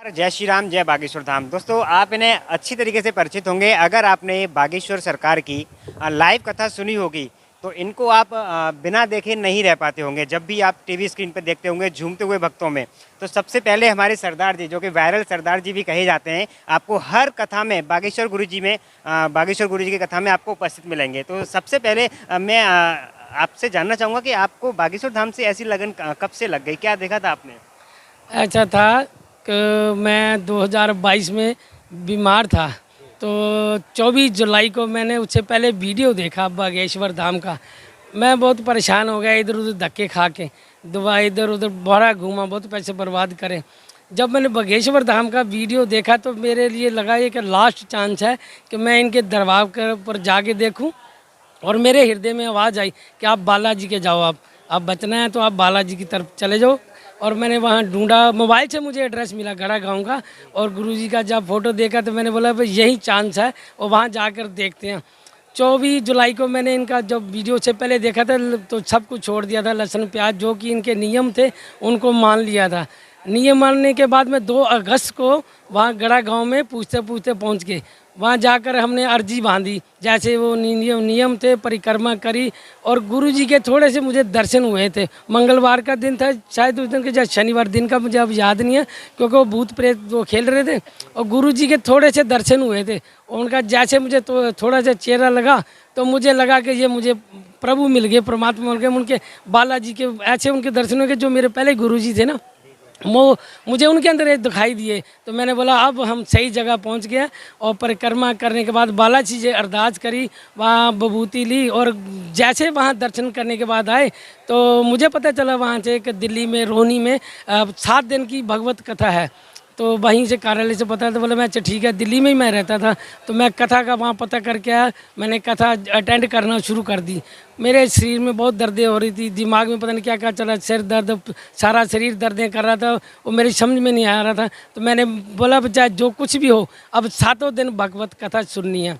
जय श्री राम, जय बागेश्वर धाम। दोस्तों, आप इन्हें अच्छी तरीके से परिचित होंगे। अगर आपने बागेश्वर सरकार की लाइव कथा सुनी होगी तो इनको आप बिना देखे नहीं रह पाते होंगे। जब भी आप टीवी स्क्रीन पर देखते होंगे झूमते हुए भक्तों में, तो सबसे पहले हमारे सरदार जी, जो कि वायरल सरदार जी भी कहे जाते हैं, आपको हर कथा में बागेश्वर गुरु जी की कथा में आपको उपस्थित मिलेंगे। तो सबसे पहले मैं आपसे जानना चाहूँगा कि आपको बागेश्वर धाम से ऐसी लगन कब से लग गई? क्या देखा था आपने? ऐसा था कि मैं 2022 में बीमार था, तो 24 जुलाई को मैंने उससे पहले वीडियो देखा बागेश्वर धाम का। मैं बहुत परेशान हो गया, इधर उधर धक्के खा के, दवाई इधर उधर बड़ा घूमा, बहुत पैसे बर्बाद करे। जब मैंने बागेश्वर धाम का वीडियो देखा तो मेरे लिए लगा ये कि लास्ट चांस है कि मैं इनके दरबार पर जाके देखूं। और मेरे हृदय में आवाज़ आई कि आप बालाजी के जाओ, आप बचना है तो आप बालाजी की तरफ चले जाओ। और मैंने वहाँ ढूंढा, मोबाइल से मुझे एड्रेस मिला गड़ा गाँव का, और गुरुजी का जब फ़ोटो देखा तो मैंने बोला भाई यही चांस है और वहाँ जाकर देखते हैं। 24 जुलाई को मैंने इनका जब वीडियो से पहले देखा था तो सब कुछ छोड़ दिया था, लहसुन प्याज जो कि इनके नियम थे उनको मान लिया था। नियम मानने के बाद में 2 अगस्त को वहाँ गड़ा गांव में पूछते पूछते पहुँच गए। वहाँ जाकर हमने अर्जी बांधी, जैसे वो नियम थे, परिक्रमा करी। और गुरुजी के थोड़े से मुझे दर्शन हुए थे। मंगलवार का दिन था शायद उस दिन के, जैसे शनिवार दिन का मुझे अब याद नहीं है, क्योंकि वो भूत प्रेत वो खेल रहे थे। और गुरुजी के थोड़े से दर्शन हुए थे। उनका जैसे मुझे तो थोड़ा सा चेहरा लगा तो मुझे लगा कि ये मुझे प्रभु मिल गए, परमात्मा मिल गए। उनके बालाजी के ऐसे उनके दर्शन हुए जो मेरे पहले गुरुजी थे ना, वो मुझे उनके अंदर ये दिखाई दिए। तो मैंने बोला अब हम सही जगह पहुंच गए। और परिक्रमा करने के बाद बालाजी से अरदास करी, वहाँ विभूति ली। और जैसे वहाँ दर्शन करने के बाद आए तो मुझे पता चला वहाँ से कि दिल्ली में रोहनी में 7 दिन की भगवत कथा है। तो वहीं से कार्यालय से पता था, बोला मैं अच्छा ठीक है, दिल्ली में ही मैं रहता था तो मैं कथा का वहाँ पता करके आया। मैंने कथा अटेंड करना शुरू कर दी। मेरे शरीर में बहुत दर्दें हो रही थी, दिमाग में पता नहीं क्या क्या चला, सिर दर्द, सारा शरीर दर्दें कर रहा था। वो मेरी समझ में नहीं आ रहा था। तो मैंने बोला चाहे जो कुछ भी हो, अब 7 दिन भगवत कथा सुननी है।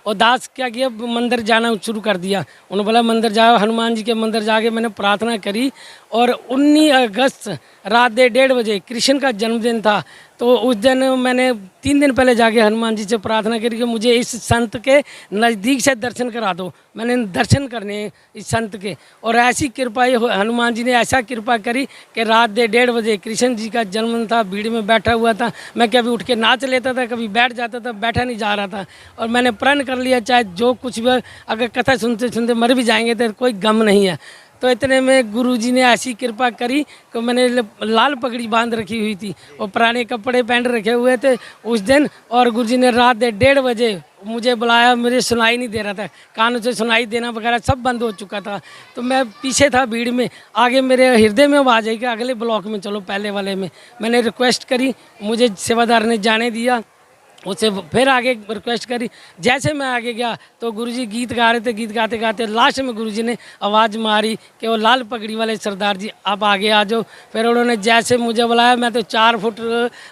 और दास क्या किया, मंदिर जाना शुरू कर दिया। उन्होंने बोला मंदिर जाओ, हनुमान जी के मंदिर जाके मैंने प्रार्थना करी। और 19 अगस्त रात 1:30 बजे कृष्ण का जन्मदिन था। तो उस दिन मैंने 3 दिन पहले जाके हनुमान जी से प्रार्थना करी कि मुझे इस संत के नज़दीक से दर्शन करा दो। मैंने दर्शन करने इस संत के, और ऐसी कृपा हनुमान जी ने ऐसा कृपा करी कि रात 1:30 बजे कृष्ण जी का जन्मदिन था, भीड़ में बैठा हुआ था। मैं कभी उठ के नाच लेता था, कभी बैठ जाता था, बैठा नहीं जा रहा था। और मैंने प्रण कर लिया चाहे जो कुछ भी, अगर कथा सुनते सुनते मर भी जाएंगे तो कोई गम नहीं है। तो इतने में गुरुजी ने ऐसी कृपा करी कि मैंने लाल पगड़ी बांध रखी हुई थी और पुराने कपड़े पहन रखे हुए थे उस दिन। और गुरुजी ने रात 1:30 बजे मुझे बुलाया। मुझे सुनाई नहीं दे रहा था, कानों से सुनाई देना वगैरह सब बंद हो चुका था। तो मैं पीछे था भीड़ में, आगे मेरे हृदय में आवाज़ आई कि अगले ब्लॉक में चलो, पहले वाले में। मैंने रिक्वेस्ट करी, मुझे सेवादार ने जाने दिया। उससे फिर आगे रिक्वेस्ट करी। जैसे मैं आगे गया तो गुरुजी गीत गा रहे थे, गीत गाते गाते लास्ट में गुरुजी ने आवाज़ मारी कि वो लाल पगड़ी वाले सरदार जी आप आगे आ जाओ। फिर उन्होंने जैसे मुझे बुलाया, मैं तो 4 फुट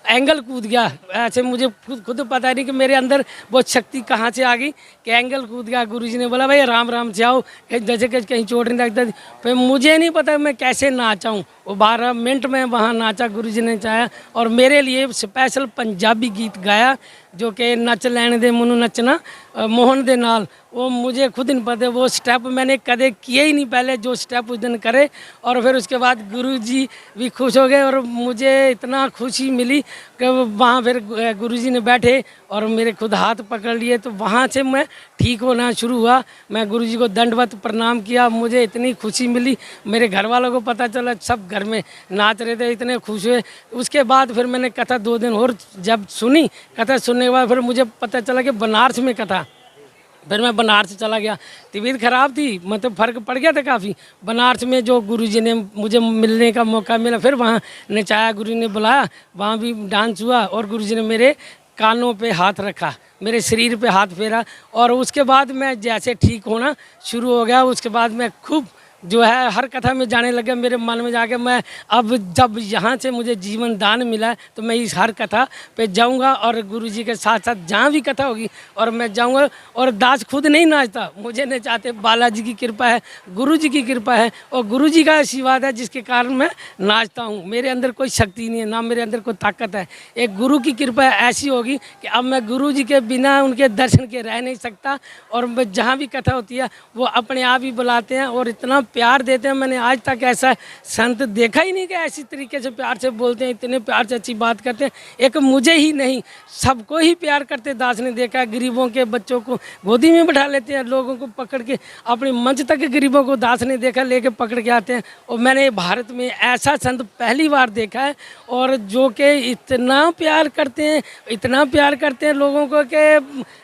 एंगल कूद गया। ऐसे मुझे खुद पता नहीं कि मेरे अंदर वो शक्ति कहाँ से आ गई कि एंगल कूद गया। गुरुजी ने बोला भाई राम राम से आओ, जैसे कि कहीं चोट नहीं लगता। फिर मुझे नहीं पता मैं कैसे नाचाऊँ, वो 12 मिनट में वहाँ नाचा गुरुजी ने चाहा। और मेरे लिए स्पेशल पंजाबी गीत गाया जो कि नच लैण दे मनु नचना मोहन दे नाल। वो मुझे खुद नहीं पता, वो स्टेप मैंने कदे किए ही नहीं पहले जो स्टेप उस दिन करे। और फिर उसके बाद गुरुजी भी खुश हो गए और मुझे इतना खुशी मिली कि वहाँ फिर गुरुजी ने बैठे और मेरे खुद हाथ पकड़ लिए। तो वहाँ से मैं ठीक होना शुरू हुआ। मैं गुरुजी को दंडवत प्रणाम किया, मुझे इतनी खुशी मिली। मेरे घर वालों को पता चला, सब घर में नाच रहे थे, इतने खुश हुए। उसके बाद फिर मैंने कथा 2 दिन और जब सुनी, कथा सुनने के बाद फिर मुझे पता चला कि बनारस में कथा। फिर मैं बनारस चला गया, तबीयत ख़राब थी, मतलब फ़र्क पड़ गया था काफ़ी। बनारस में जो गुरुजी ने मुझे मिलने का मौका मिला, फिर वहाँ नचाया, गुरु ने बुलाया, वहाँ भी डांस हुआ। और गुरुजी ने मेरे कानों पे हाथ रखा, मेरे शरीर पे हाथ फेरा। और उसके बाद मैं जैसे ठीक होना शुरू हो गया, उसके बाद मैं खूब जो है हर कथा में जाने लगे, मेरे मन में जाके मैं अब जब यहाँ से मुझे जीवन दान मिला है तो मैं इस हर कथा पे जाऊँगा और गुरुजी के साथ साथ जहाँ भी कथा होगी और मैं जाऊँगा। और दास खुद नहीं नाचता, मुझे नहीं चाहते, बालाजी की कृपा है, गुरुजी की कृपा है और गुरुजी का आशीर्वाद है जिसके कारण मैं नाचता हूँ। मेरे अंदर कोई शक्ति नहीं है, ना मेरे अंदर कोई ताकत है। एक गुरु की कृपा ऐसी होगी कि अब मैं गुरुजी के बिना उनके दर्शन के रह नहीं सकता। और मैं जहाँ भी कथा होती है वो अपने आप ही बुलाते हैं और इतना प्यार देते हैं। मैंने आज तक ऐसा संत देखा ही नहीं कि ऐसी तरीके से प्यार से बोलते हैं, इतने प्यार से अच्छी बात करते हैं। एक मुझे ही नहीं, सबको ही प्यार करते दास ने देखा है। गरीबों के बच्चों को गोदी में बैठा लेते हैं, लोगों को पकड़ के अपने मंच तक गरीबों को दास ने देखा लेके पकड़ के आते हैं। और मैंने भारत में ऐसा संत पहली बार देखा है और जो कि इतना प्यार करते हैं, इतना प्यार करते हैं लोगों को कि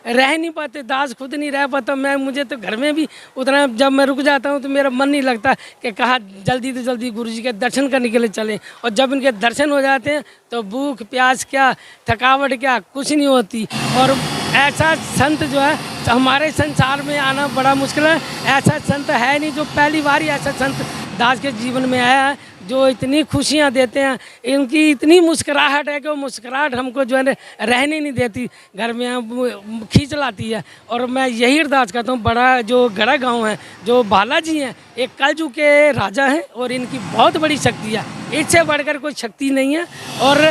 रह नहीं पाते। दास खुद नहीं रह पाता। मुझे तो घर में भी उतना, जब मैं रुक जाता हूँ तो मेरा मन नहीं लगता कि कहा जल्दी से जल्दी गुरुजी के दर्शन करने के लिए चले। और जब इनके दर्शन हो जाते हैं तो भूख प्यास क्या, थकावट क्या, कुछ नहीं होती। और ऐसा संत जो है हमारे संसार में आना बड़ा मुश्किल है। ऐसा संत है नहीं, जो पहली बार ही ऐसा संत दास के जीवन में आया है जो इतनी खुशियाँ देते हैं। इनकी इतनी मुस्कुराहट है कि वो मुस्कुराहट हमको जो है रहने नहीं देती, घर में खींच लाती है। और मैं यही अरदास करता हूँ, बड़ा जो गड़ा गांव है, जो बालाजी हैं, एक कलयुग के राजा हैं और इनकी बहुत बड़ी शक्ति है, इससे बढ़कर कोई शक्ति नहीं है। और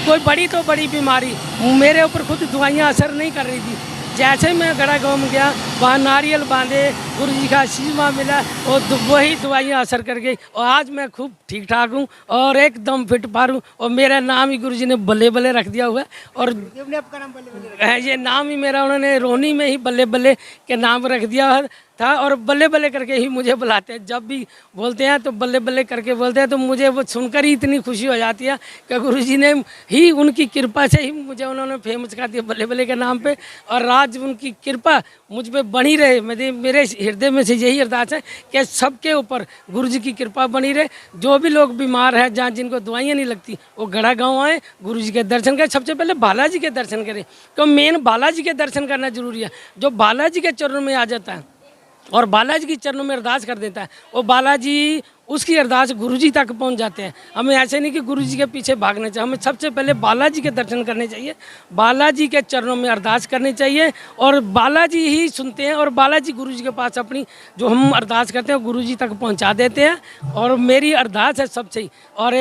कोई बड़ी तो बड़ी बीमारी मेरे ऊपर खुद दवाइयाँ असर नहीं कर रही थी। जैसे मैं गड़ा गाँव में गया, वहाँ नारियल बांधे, गुरु जी का आशीर्वाद मिला और वही दवाइयाँ असर कर गई। और आज मैं खूब ठीक ठाक हूँ और एकदम फिट फार हूँ। और मेरा नाम ही गुरु जी ने बल्ले बल्ले रख दिया हुआ है। और आपका नाम बल्ले बल्ले ये नाम ही मेरा उन्होंने रोहनी में ही बल्ले बल्ले के नाम रख दिया था। और बल्ले बल्ले करके ही मुझे बुलाते हैं, जब भी बोलते हैं तो बल्ले बल्ले करके बोलते हैं। तो मुझे वो सुनकर ही इतनी खुशी हो जाती है कि गुरुजी ने ही, उनकी कृपा से ही मुझे उन्होंने फेमस कर दिया बल्ले बल्ले के नाम पे। और आज उनकी कृपा मुझ पे बनी रहे। मेरे हृदय में से यही अरदास है कि सबके ऊपर गुरुजी की कृपा बनी रहे। जो भी लोग बीमार हैं, जहाँ जिनको दवाइयाँ नहीं लगती, वो गड़ा गाँव आए, गुरुजी के दर्शन करें। सबसे पहले बालाजी के दर्शन करें, तो मेन बालाजी के दर्शन करना जरूरी है। जो बालाजी के चरणों में आ जाता है और बालाजी के चरणों में अरदास कर देता है, वो बालाजी उसकी अरदास गुरुजी तक पहुंच जाते हैं। हमें ऐसे नहीं कि गुरुजी के पीछे भागना चाहिए, हमें सबसे पहले बालाजी के दर्शन करने चाहिए, बालाजी के चरणों में अरदास करनी चाहिए। और बालाजी ही सुनते हैं और बालाजी गुरुजी के पास अपनी जो हम अरदास करते हैं गुरुजी तक पहुंचा देते हैं। और मेरी अरदास है सबसे ही, और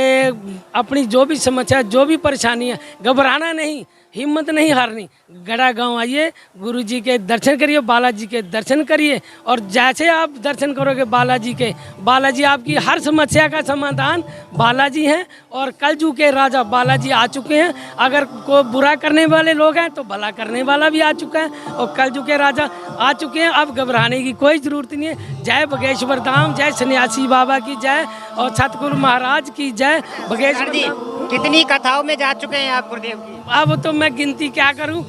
अपनी जो भी समस्या, जो भी परेशानी है, घबराना नहीं, हिम्मत नहीं हारनी। गड़ा गांव आइए, गुरुजी के दर्शन करिए, बालाजी के दर्शन करिए। और जैसे आप दर्शन करोगे बालाजी के, बालाजी आपकी हर समस्या का समाधान बालाजी हैं। और कलयुग के राजा बालाजी आ चुके हैं। अगर कोई बुरा करने वाले लोग हैं तो भला करने वाला भी आ चुका है और कलयुग के राजा आ चुके हैं। अब घबराने की कोई ज़रूरत नहीं है। जय बगेश्वर धाम, जय सन्यासी बाबा की जय और सतगुरु महाराज की जय। बगेश्वर जी, कितनी कथाओं में जा चुके हैं आप गुरुदेव की? अब तो मैं गिनती क्या करूं,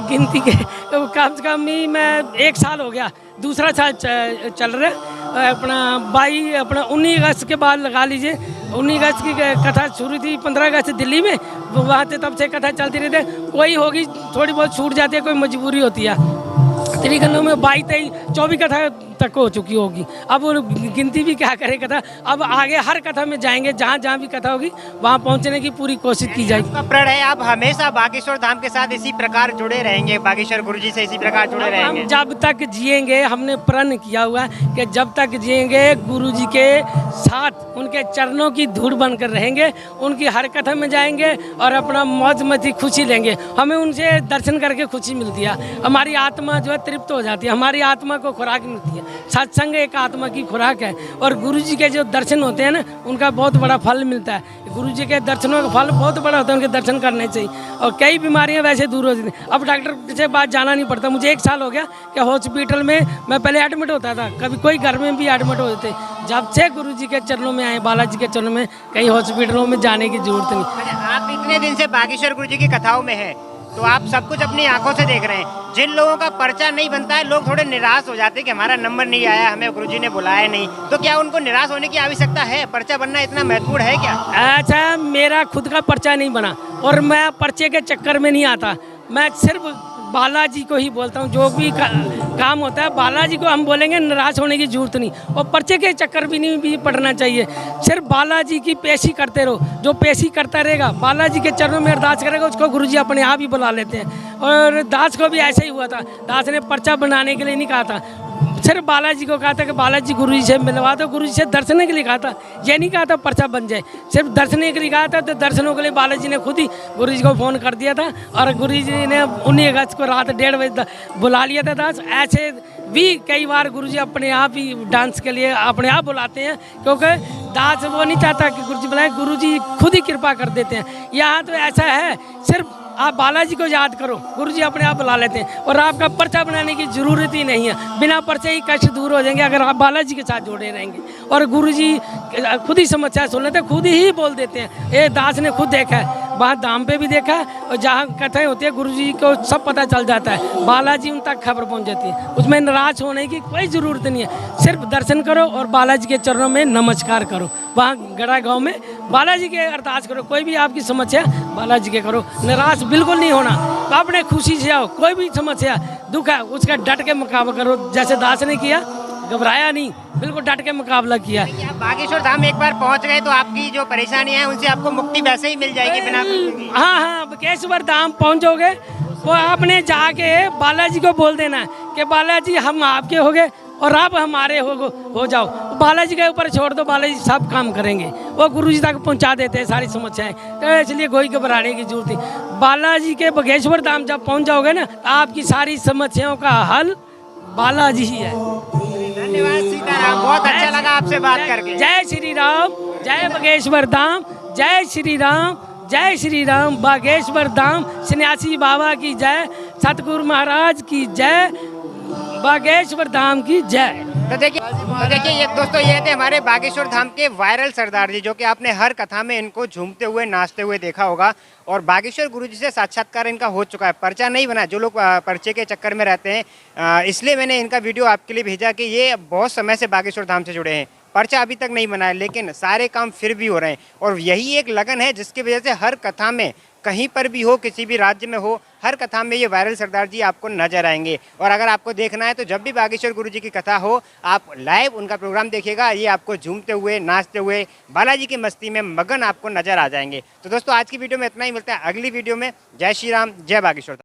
गिनती के तो कम से कम ही मैं 1 साल हो गया, दूसरा साल चल रहा है। अपना 19 अगस्त के बाद लगा लीजिए, 19 अगस्त की कथा शुरू थी, 15 अगस्त दिल्ली में, वहाँ से तब से कथा चलती रहती है। कोई होगी थोड़ी बहुत छूट जाती है, कोई मजबूरी होती है। त्रिगंधों में 22, 23, 24 कथा तक हो चुकी होगी। अब वो गिनती भी क्या करे कथा। अब आगे हर कथा में जाएंगे, जहाँ जहाँ भी कथा होगी वहाँ पहुँचने की पूरी कोशिश की जाएगी। आपका प्रण है आप हमेशा बागेश्वर धाम के साथ इसी प्रकार जुड़े रहेंगे, बागेश्वर गुरुजी से इसी प्रकार जुड़े रहेंगे? हम जब तक जिएंगे, हमने प्रण किया हुआ है कि जब तक जिएंगे गुरुजी के साथ उनके चरणों की धूड़ बनकर रहेंगे, उनकी हर कथा में जाएंगे और अपना मौज मस्ती खुशी लेंगे। हमें उनसे दर्शन करके खुशी मिलती है, हमारी आत्मा जो है तृप्त हो जाती है, हमारी आत्मा को खुराक मिलती है। सत्संग एक आत्मा की खुराक है। और गुरुजी के जो दर्शन होते हैं ना, उनका बहुत बड़ा फल मिलता है। गुरुजी के दर्शनों का फल बहुत बड़ा होता है, उनके दर्शन करने चाहिए और कई बीमारियां वैसे दूर हो जाती हैं। अब डॉक्टर से बात जाना नहीं पड़ता। मुझे 1 साल हो गया कि हॉस्पिटल में मैं पहले एडमिट होता था, कभी कोई घर में भी एडमिट होते। जब से गुरुजी के चरणों में आए, बालाजी के चरणों में, कहीं हॉस्पिटलों में जाने की जरूरत नहीं। आप इतने दिन से बागेश्वर गुरुजी की कथाओं में हैं, तो आप सब कुछ अपनी आंखों से देख रहे हैं। जिन लोगों का पर्चा नहीं बनता है, लोग थोड़े निराश हो जाते हैं कि हमारा नंबर नहीं आया, हमें गुरुजी ने बुलाया नहीं, तो क्या उनको निराश होने की आवश्यकता है? पर्चा बनना इतना महत्वपूर्ण है क्या? अच्छा, मेरा खुद का पर्चा नहीं बना और मैं पर्चे के चक्कर में नहीं आता। मैं सिर्फ बालाजी को ही बोलता हूँ। जो भी काम होता है बालाजी को हम बोलेंगे, निराश होने की जरूरत नहीं और पर्चे के चक्कर भी नहीं भी पड़ना चाहिए। सिर्फ बालाजी की पेशी करते रहो, जो पेशी करता रहेगा बालाजी के चरणों में अरदास करेगा उसको गुरुजी अपने आप ही बुला लेते हैं। और दास को भी ऐसे ही हुआ था, दास ने पर्चा बनाने के लिए नहीं कहा था, सिर्फ बालाजी को कहा था कि बालाजी गुरुजी से मिलवा दो, गुरुजी से दर्शन के लिए कहा था, ये नहीं कहा था पर्चा बन जाए, सिर्फ दर्शन के लिए कहा था। तो दर्शनों के लिए बालाजी ने खुद ही गुरुजी को फ़ोन कर दिया था और गुरुजी ने 19 अगस्त को रात 1:30 बजे बुला लिया था दास। ऐसे भी कई बार गुरुजी अपने आप ही डांस के लिए अपने आप बुलाते हैं, क्योंकि दास वो नहीं चाहता कि गुरुजी बुलाएं, गुरुजी खुद ही कृपा कर देते हैं। यहाँ तो ऐसा है, सिर्फ आप बालाजी को याद करो, गुरुजी अपने आप बुला लेते हैं और आपका पर्चा बनाने की ज़रूरत ही नहीं है। बिना पर्चे ही कष्ट दूर हो जाएंगे अगर आप बालाजी के साथ जुड़े रहेंगे। और गुरुजी खुद ही समस्या सुन लेते हैं, खुद ही बोल देते हैं। ये दास ने खुद देखा है, वहाँ धाम पे भी देखा है और जहाँ कथाएं होती है गुरुजी को सब पता चल जाता है, बालाजी उन तक खबर पहुँच जाती है। उसमें निराश होने की कोई ज़रूरत नहीं है, सिर्फ दर्शन करो और बालाजी के चरणों में नमस्कार करो। वहाँ गड़ा गाँव में बालाजी के अरदास करो, कोई भी आपकी समस्या बालाजी के करो, निराश बिल्कुल नहीं होना। तो अपने खुशी से आओ, कोई भी समस्या दुख है उसका डट के मुकाबला करो, जैसे दास ने किया, घबराया नहीं, बिल्कुल डट के मुकाबला किया। आप बागेश्वर धाम एक बार पहुंच गए तो आपकी जो परेशानियां हैं उनसे आपको मुक्ति वैसे ही मिल जाएगी बिना। हाँ हाँ, बागेश्वर धाम पहुँचोगे वो आपने जाके बालाजी को बोल देना कि बालाजी हम आपके हो गए और आप हमारे हो जाओ। बालाजी के ऊपर छोड़ दो, बालाजी सब काम करेंगे, वो गुरुजी तक पहुंचा देते हैं सारी समस्याएं। तो इसलिए कोई घबराने की जरूरत नहीं। बालाजी के बागेश्वर धाम जब पहुंच जाओगे ना तो आपकी सारी समस्याओं का हल बालाजी ही है। धन्यवाद सीताराम, बहुत अच्छा लगा आपसे बात करके। जय श्री राम, जय बागेश्वर धाम, जय श्री राम, जय श्री राम। बागेश्वर धाम सन्यासी बाबा की जय, सतगुरु महाराज की जय, बागेश्वर धाम की जय। तो देखिए ये दोस्तों, ये थे हमारे बागेश्वर धाम के वायरल सरदार जी, जो कि आपने हर कथा में इनको झूमते हुए नाचते हुए देखा होगा। और बागेश्वर गुरुजी से साक्षात्कार इनका हो चुका है, पर्चा नहीं बना। जो लोग पर्चे के चक्कर में रहते हैं, इसलिए मैंने इनका वीडियो आपके लिए भेजा कि ये बहुत समय से बागेश्वर धाम से जुड़े हैं, पर्चा अभी तक नहीं बना है, लेकिन सारे काम फिर भी हो रहे हैं। और यही एक लगन है जिसकी वजह से हर कथा में, कहीं पर भी हो, किसी भी राज्य में हो, हर कथा में ये वायरल सरदार जी आपको नजर आएंगे। और अगर आपको देखना है तो जब भी बागेश्वर गुरुजी की कथा हो, आप लाइव उनका प्रोग्राम देखिएगा, ये आपको झूमते हुए, नाचते हुए, बालाजी की मस्ती में मगन आपको नजर आ जाएंगे। तो दोस्तों आज की वीडियो में इतना ही, मिलता है अगली वीडियो में। जय श्री राम, जय बागेश्वर।